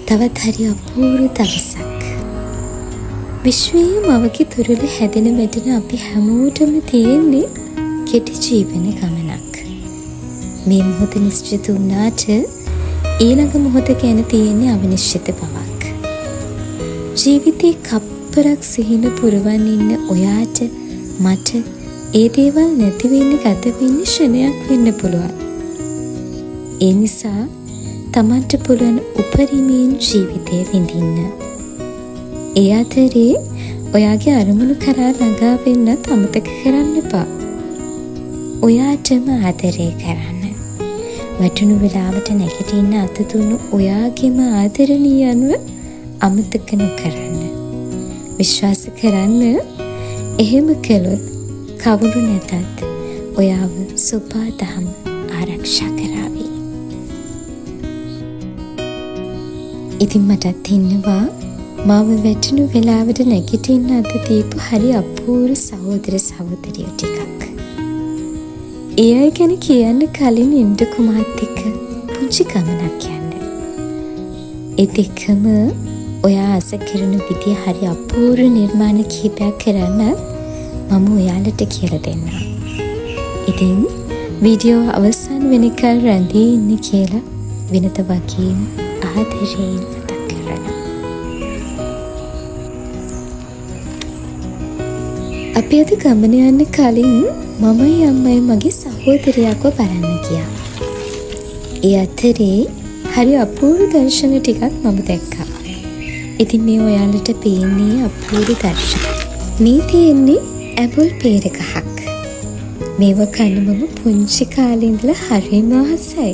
තවත් හරි අපූර්ව දවසක්. විශ්වයේ මවගේ තුරුළු හැදෙන වැටෙන අපි හැමෝටම තියෙන්නේ කෙටි ජීවන ගමනක්. මේ මොහොත නිශ්චිත වුණාට ඊළඟ මොහොත ගැන තියෙන්නේ අවිනිශ්චිත බවක්. ජීවිතේ කප්පරක් සිහින පුරවන් ඉන්න ඔයාට මට ඒ දේවල් නැති වෙන්නේ ගත වෙන්නේ ක්ෂණයක් වෙන්න පුළුවන්. ඒ නිසා තමන්ට පුළුවන් උපරිමයෙන් ජීවිතය විඳින්න. ඒ අතරේ ඔයාගේ අරමුණු කරා ළඟා වෙන්නත් අමතක කරන්න එපා. ඔයාටම ආදරය කරන්න. වැටුණු වෙලාවට නැගිටින්න අත දුන්නු ඔයාගේම ආදරණීයන්ව අමතක නොකරන්න. විශ්වාස කරන්න එහෙම කළොත් කවුරු නැතත් ඔයාව සුපා දහම ආරක්ෂා කරાવી. ඉතින් මටත් ඉන්නවා මාව වැටුණු වෙලාවට නැගිටින්න අත දීපු හරි අපූර්ව සහෝදර සහෝදරියෝ ටිකක්. ඒ අය ගැන කියන්න කලින් ඉන්දු මාත් එක්ක පුංචි ගමනක් යන්න. ඒ දෙකම ඔයා ආස කරන විදිය හරි අපූර්ව නිර්මාණ කිහිපයක් කරන්න මම ඔයාලට කියලා දෙන්නම්. ඉතින් වීඩියෝ අවසන් වෙනකල් රැඳී ඉන්න කියලා වෙනත වගේම ආදරයෙන් මතක් කරනවා. අපි අද ගමන යන්න කලින් මමයි අම්මයි මගේ සහෝදරයාව බලන්න ගියා. ඒ අතරේ හරි අපූර්ව දර්ශන ටිකක් මම දැක්කා. ඉතින් මේ ඔයාලට පේන්නේ අපූර්ව දර්ශන. මේ තියෙන්නේ ඇපල් පේර ගහක්. මේව කන්න මම පුංචි කාලේ ඉඳලා හරිම ආසයි.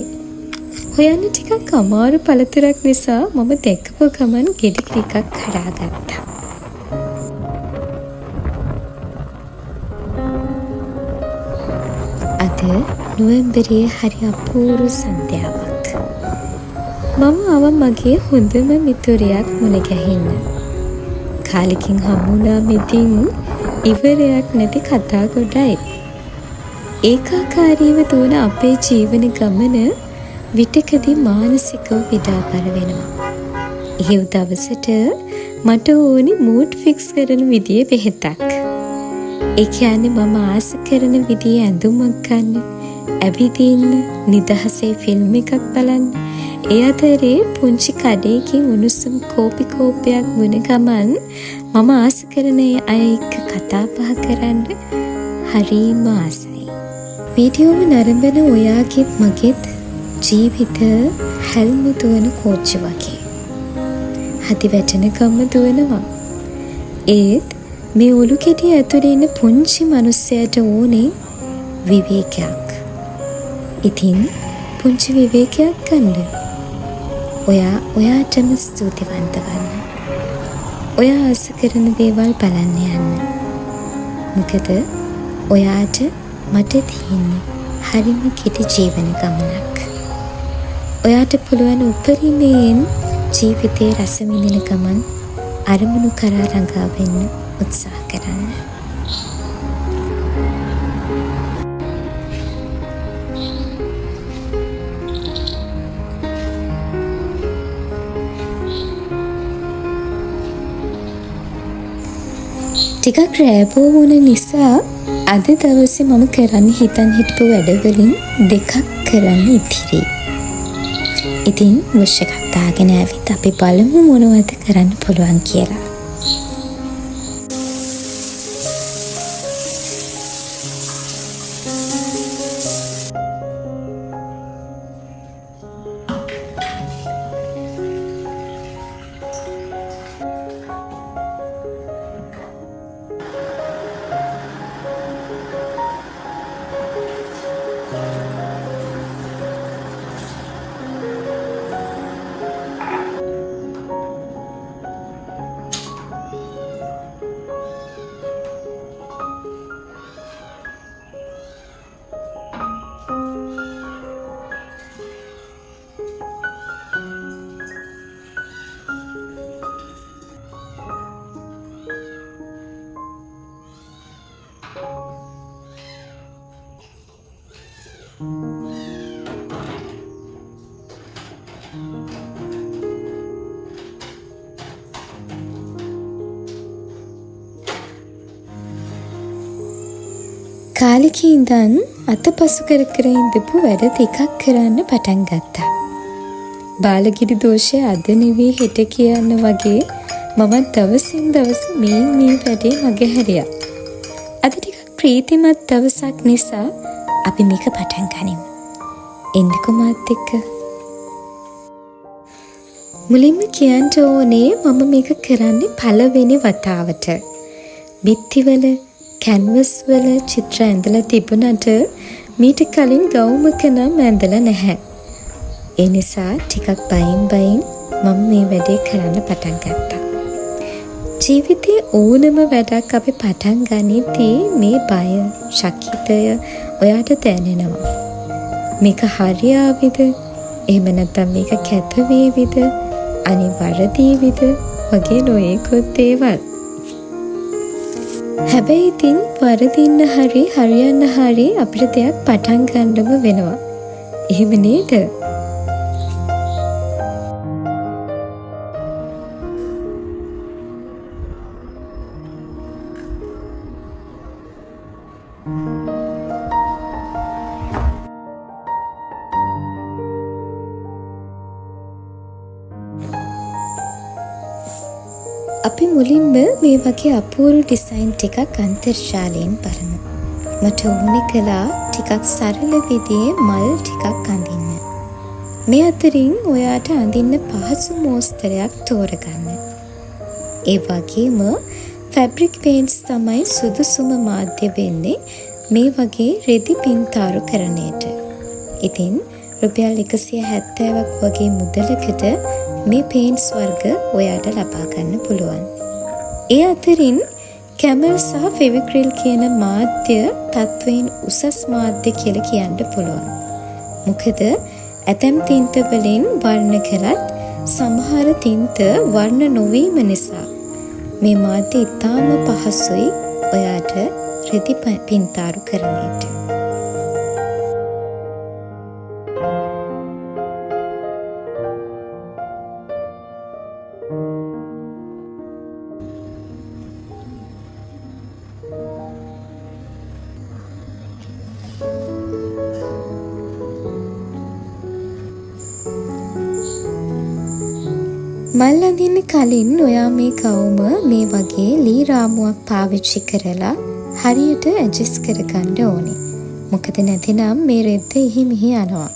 හොයන්න ටිකක් අමාරු පළතුරක් නිසා මම දැක්කපු ගමන් ගෙඩි ටිකක් කඩාගත්තා. අද නොවැම්බරයේ හරි අපූර්ව සන්ධ්‍යාවක්. මම ආව මගේ හොඳම මිතුරියක් මුණ ගැහෙන්න. කාලෙකින් හමුණා මෙතින් ඉවරයක් නැති කතා ගොඩයි. ඒකාකාරීව දුවන අපේ ජීවන ගමන විටකදී මානසිකව විඩාපර වෙනවා. ඒ දවසට මට ඕනි මූඩ් ෆික්ස් කරන විදියේ බෙහෙතක්. ඒ කියන්නේ මම ආස කරන විදියේ ඇඳුමක් ගන්න, ඇවිදින්න, නිදහසේ ෆිල්ම් එකක් බලන්න. ඒ අතරේ පුංචි කඩේකින් උණුසුම් කෝපි කෝපයක් වුණ ගමන් මම ආස කරන අය එක්ක කතා බහ කරන්න හරිම ආසයි. වීඩියෝව නරඹන ඔයාගෙත් මගෙත් ජීවිත හැල්මු දුවන කෝච්චි වගේ. හදි වැටෙන කම්ම දුවනවා. ඒත් මේ ඔලු කෙටි ඇතුලේ ඉන්න පුංචි මිනිස්සයාට ඕනේ විවේකයක්. ඉතින් පුංචි විවේකයක් ගන්න. ඔයාටම ස්තුතිවන්ත වන්න. ඔයා ආස කරන දේවල් බලන්න යන්න. මොකද ඔයාට මට තියෙන්නේ හරිම කෙටි ජීවන ගමනක්. ඔයාට පුළුවන් උපරිමයෙන් ජීවිතේ රස විඳින ගමන් අරමුණු කරා ළඟා වෙන්න උත්සාහ කරන්න. ටිකක් රෑබෝ වුණ නිසා අද දවසේ මම කරන්න හිතන් හිටපු වැඩවලින් දෙකක් කරන්න ඉතිරි. ඉතින් වොෂ් එකක් දාගෙන ඇවිත් අපි බලමු මොනවද කරන්න පුළුවන් කියලා. කාලෙක ඉඳන් අතපසු කර කර ඉඳපු වැඩ ටිකක් කරන්න පටන් ගත්තා. බාලගිරි දෝෂය අද නෙවෙයි හෙට කියන්න වගේ මම දවසින් දවස මේ වැඩේ මගහැරියා. අද ටිකක් ප්‍රීතිමත් දවසක් නිසා අපි මේක පටන් ගනිමු. එන්නකෝ මාත් එක්ක. මුලින්ම කියන්න ඕනේ මම මේක කරන්නේ පළවෙනි වතාවට. බිත්තිවල කැන්වස් වල චිත්‍ර ඇඳලා තිබුණට මීට කලින් ගවුමක නම් ඇඳලා නැහැ. ඒ නිසා ටිකක් බයින් මම මේ වැඩේ කරන්න පටන් ගත්තා. ජීවිතේ ඕනම වැඩක් අපි පටන් ගනිද්දී මේ බය, ශකිතය ඔයාට දැනෙනවා. මේක හරියාවිද? එහෙම නැත්නම් මේක කැත වේවිද? අනිවරදීවිද? වගේ නොයෙකුත් දේවල්. හැබැයි ඉතින් වරදින්න හරි හරියන්න හරි අපිට දෙයක් පටන් ගන්නම වෙනවා. එහෙම නේද? අපි මුලින්ම මේ වගේ අපූර්ව ඩිසයින් ටිකක් අන්තර්ජාලයෙන් බලමු. මට ඕනේ කළා ටිකක් සරල විදිහේ මල් ටිකක් අඳින්න. මේ අතරින් ඔයාට අඳින්න පහසු මෝස්තරයක් තෝරගන්න. ඒ වගේම ෆැබ්‍රික් පේන්ට්ස් තමයි සුදුසුම මාධ්‍ය වෙන්නේ මේ වගේ රෙදි පින්තාරු කරන්නට. ඉතින් රුපියල් 170ක් වගේ මුදලකට මේ පේන්ට්ස් වර්ග ඔයාට ලබා ගන්න පුළුවන්. ඒ අතරින් කැමල් සහ ෆෙවික්‍රිල් කියන මාධ්‍ය තත්වයෙන් උසස් මාධ්‍ය කියලා කියන්න පුළුවන්. මොකද ඇතැම් තින්ත වලින් වර්ණ කරත් සමහර තින්ත වර්ණ නොවීම නිසා මේ මාධ්‍ය ඉතාම පහසුයි ඔයාට රෙදි පින්තාරු කරන්නට. මල් අඳින්න කලින් ඔයා මේ ගවුම මේ වගේ ලී රාමුවක් පාවිච්චි කරලා හරියට ඇඩ්ජස්ට් කරගන්න ඕනේ. මොකද නැතිනම් මේ රෙද්ද ඉහි මිහි යනවා.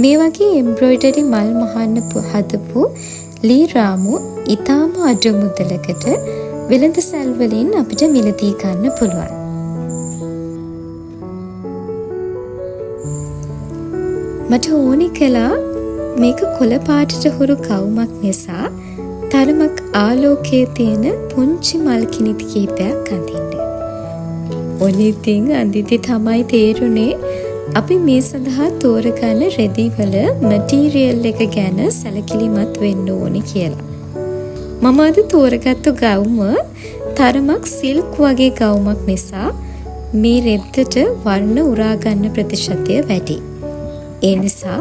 මේ වගේ එම්බ්‍රොයිඩරි මල් මහන්න හදපු ලී රාමු ඊටාම අඩු මුදලකට වෙළඳසැල් වලින් අපිට මිලදී ගන්න පුළුවන්. මට ඕනි කළා මේක කොළ පාටට හුරු ගවුමක් නිසා තරමක් ආලෝකයේ තියෙන පුංචි මල් කිනිති කීපයක් අඳින්න. ඔන්න ඉතින් අඳිද්දි තමයි තේරුනේ අපි මේ සඳහා තෝරගන්න රෙදි වල මැටීරියල් එක ගැන සැලකිලිමත් වෙන්න ඕනේ කියලා. මම අද තෝරගත්තු ගවුම තරමක් සිල්ක් වගේ ගවුමක් නිසා මේ රෙද්දට වර්ණ උරා ගන්න ප්‍රතිශතය වැඩි. ඒ නිසා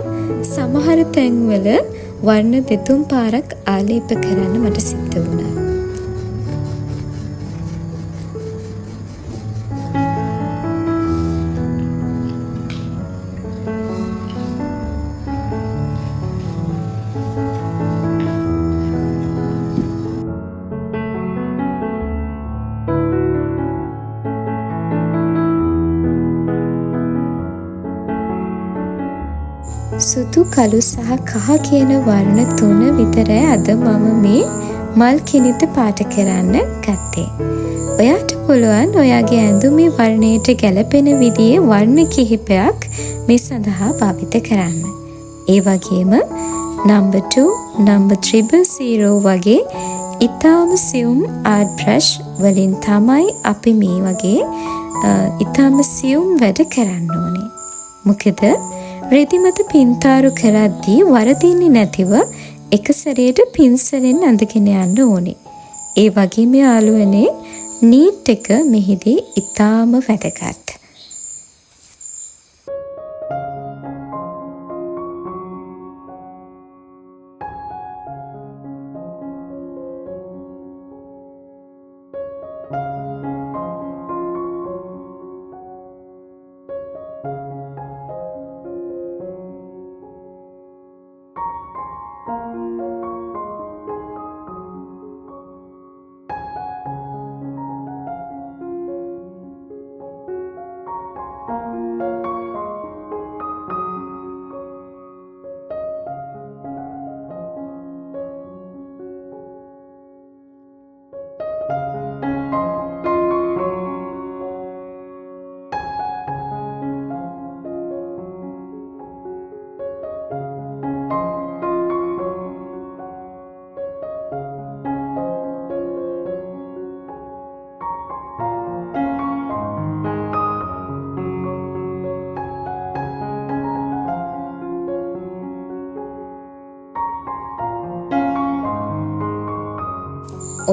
සමහර තැන්වල වර්ණ දෙතුන් පාරක් ආලේප කරන්න මට සිද්ධ වුණා. සුදු කළු සහ කහ කියන වර්ණ තුන විතරයි අද මම මේ මල් කිනිත පාට කරන්න ගත්තේ. ඔයාට පුළුවන් ඔයාගේ ඇඳුමේ වර්ණයට ගැලපෙන විදිහේ වර්ණ කිහිපයක් මේ සඳහා භාවිත කරන්න. ඒ වගේම number 2, number 000 වගේ ඊටාම සියුම් ආර්ට් බ්‍රෂ් වලින් තමයි අපි මේ වගේ ඊටාම සියුම් වැඩ කරන්න ඕනේ. මොකද රෙදි මත පින්තාරු කරද්දී වරදින්නේ නැතිව එක සැරේට පින්සලෙන් අඳගෙන යන්න ඕනේ. ඒ වගේම යාළුවනේ නීට් එක මෙහිදී ඊටාම වැදගත්.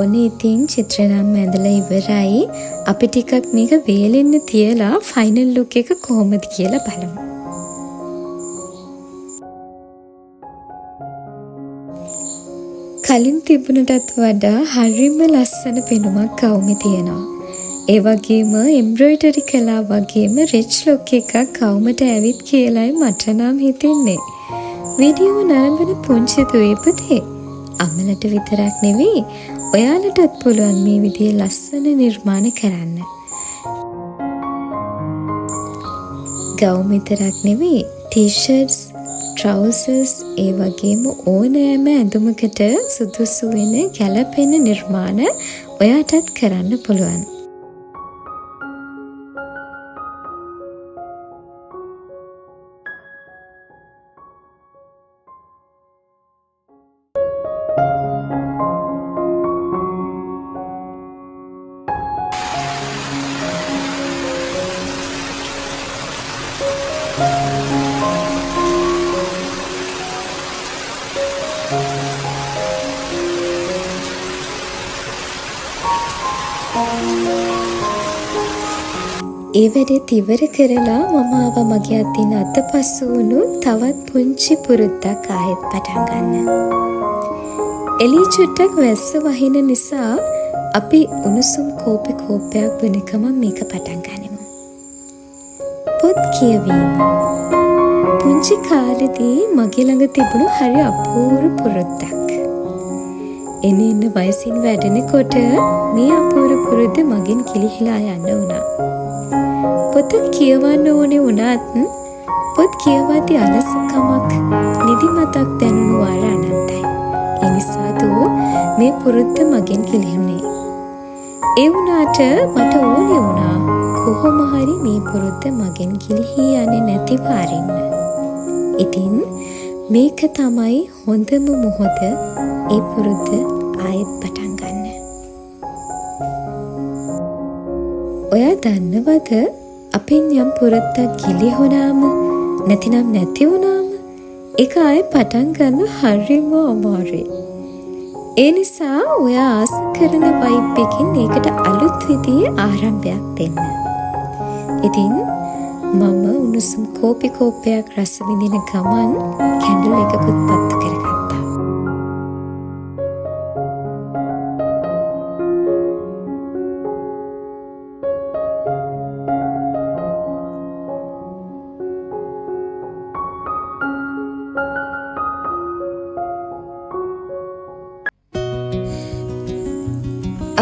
ඔන්න ඉතින් චිත්‍ර නම් ඇඳලා ඉවරයි. අපි ටිකක් මේක වේලෙන්න තියලා ෆයිනල් ලුක් එක කොහොමද කියලා බලමු. කලින් තිබුණටත් වඩා හරිම ලස්සන පෙනුමක් කවුමේ තියෙනවා. ඒ වගේම එම්බ්‍රොයිඩරි කළා වගේම රිච් ලුක් එකක් කවුමට ඇවිත් කියලායි මට නම් හිතෙන්නේ. වීඩියෝ නරඹන පුංචි දුවේපතේ අමලට විතරක් නෙවෙයි ඔයාලටත් පුළුවන් මේ විදිහේ ලස්සන නිර්මාණ කරන්න. ගවුම් විතරක් නෙවෙයි ටී-ෂර්ට්ස්, ට්‍රවුසර්ස් ඒ වගේම ඕනෑම ඇඳුමකට සුදුසු වෙන ගැළපෙන නිර්මාණ ඔයාටත් කරන්න පුළුවන්. ඒ වැඩේත් ඉවර කරලා මම ආවා මගේ අතින් අතපසු වුණු තවත් පුංචි පුරුද්දක් ආයෙත් පටන් ගන්න. එළි චුට්ටක් වැස්ස වහින නිසා අපි උණුසුම් කෝපි කෝපයක් බොනකම මේක පටන් ගනිමු. පොත් කියවීම. පුංචි කාලෙදී මගේ ළඟ තිබුණු හරි අපූර්ව පුරුද්දක්. එන්න වයසින් වැඩෙනකොට මේ අපූර්ව පුරුද්ද මගෙන් කිලිහිලා යන්න වුණා. පොත කියවන්න ඕනේ වුණත් පොත් කියවද්දී අලසකමක් නිදිමතක් දැනුණු වාර අනන්තයි. ඒ නිසා දෝ මේ පුරුද්ද මගෙන් ගිලිහුනේ. ඒ වුණාට මට ඕනේ වුණා කොහොම හරි මේ පුරුද්ද මගෙන් ගිලිහී යන්නේ නැති පාරින්න. ඉතින් මේක තමයි හොඳම මොහොත ඒ පුරුද්ද ආයෙත් පටන් ගන්න. ඔයා දන්නවද අපෙන් යම් පුරුද්දක් ගිලිහුණාම නැතිනම් නැති වුණාම ඒක ආයෙ පටන් ගන්න හරිම අමාරුයි. ඒ නිසා ඔයා ආස කරන වයිබ් එකකින් ඒකට අලුත් විදිහේ ආරම්භයක් දෙන්න. ඉතින් මම උණුසුම් කෝපි කෝපයක් රස විඳින ගමන් කැන්ඩල් එකකුත් පත්තු කරගත්තා.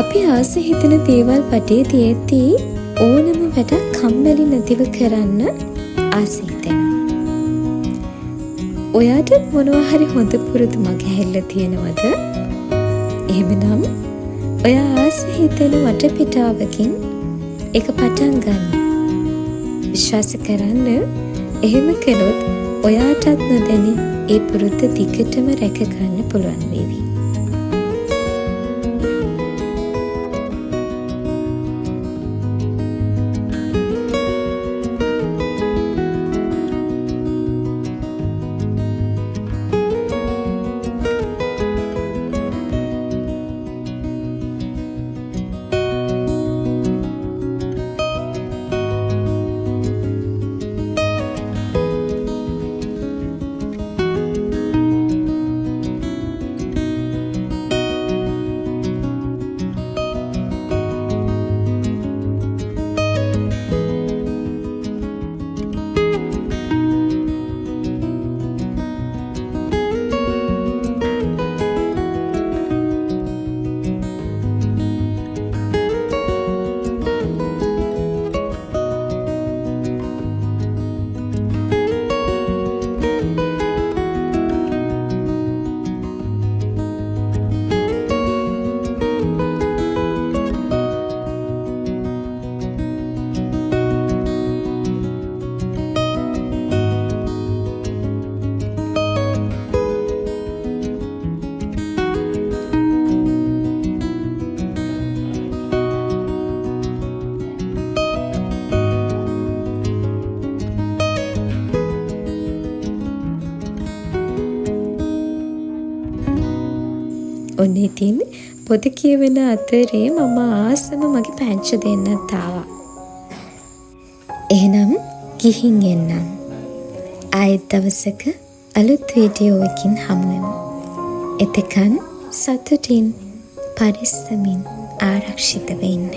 අපි ආස හිතන දේවල් වටේ තියෙද්දී ඕනම වැඩක් කම්මැලි නැතිව කරන්න ආස හිතෙනවා. ඔයාට මොනවා හරි හොඳ පුරුදු මගහැරලා තියෙනවද? එහෙමනම් ඔයා ආස හිතන වටපිටාවකින් ඒක පටන් ගන්න. විශ්වාස කරන්න එහෙම කළොත් ඔයාටත් නොදැනි ඒ පුරුද්ද දිගටම රැක ගන්න පුළුවන් වේවි. ඔන්න ඉතින් පොත කියවන අතරේ මම ආසම මගේ පැංච දෙන්නත් ආවා. එහෙනම් ගිහින් එන්නම්. ආයෙත් දවසක අලුත් වීඩියෝ එකකින් හමුවෙමු. එතකන් සතුටින් පරිස්සමින් ආරක්ෂිතව ඉන්න.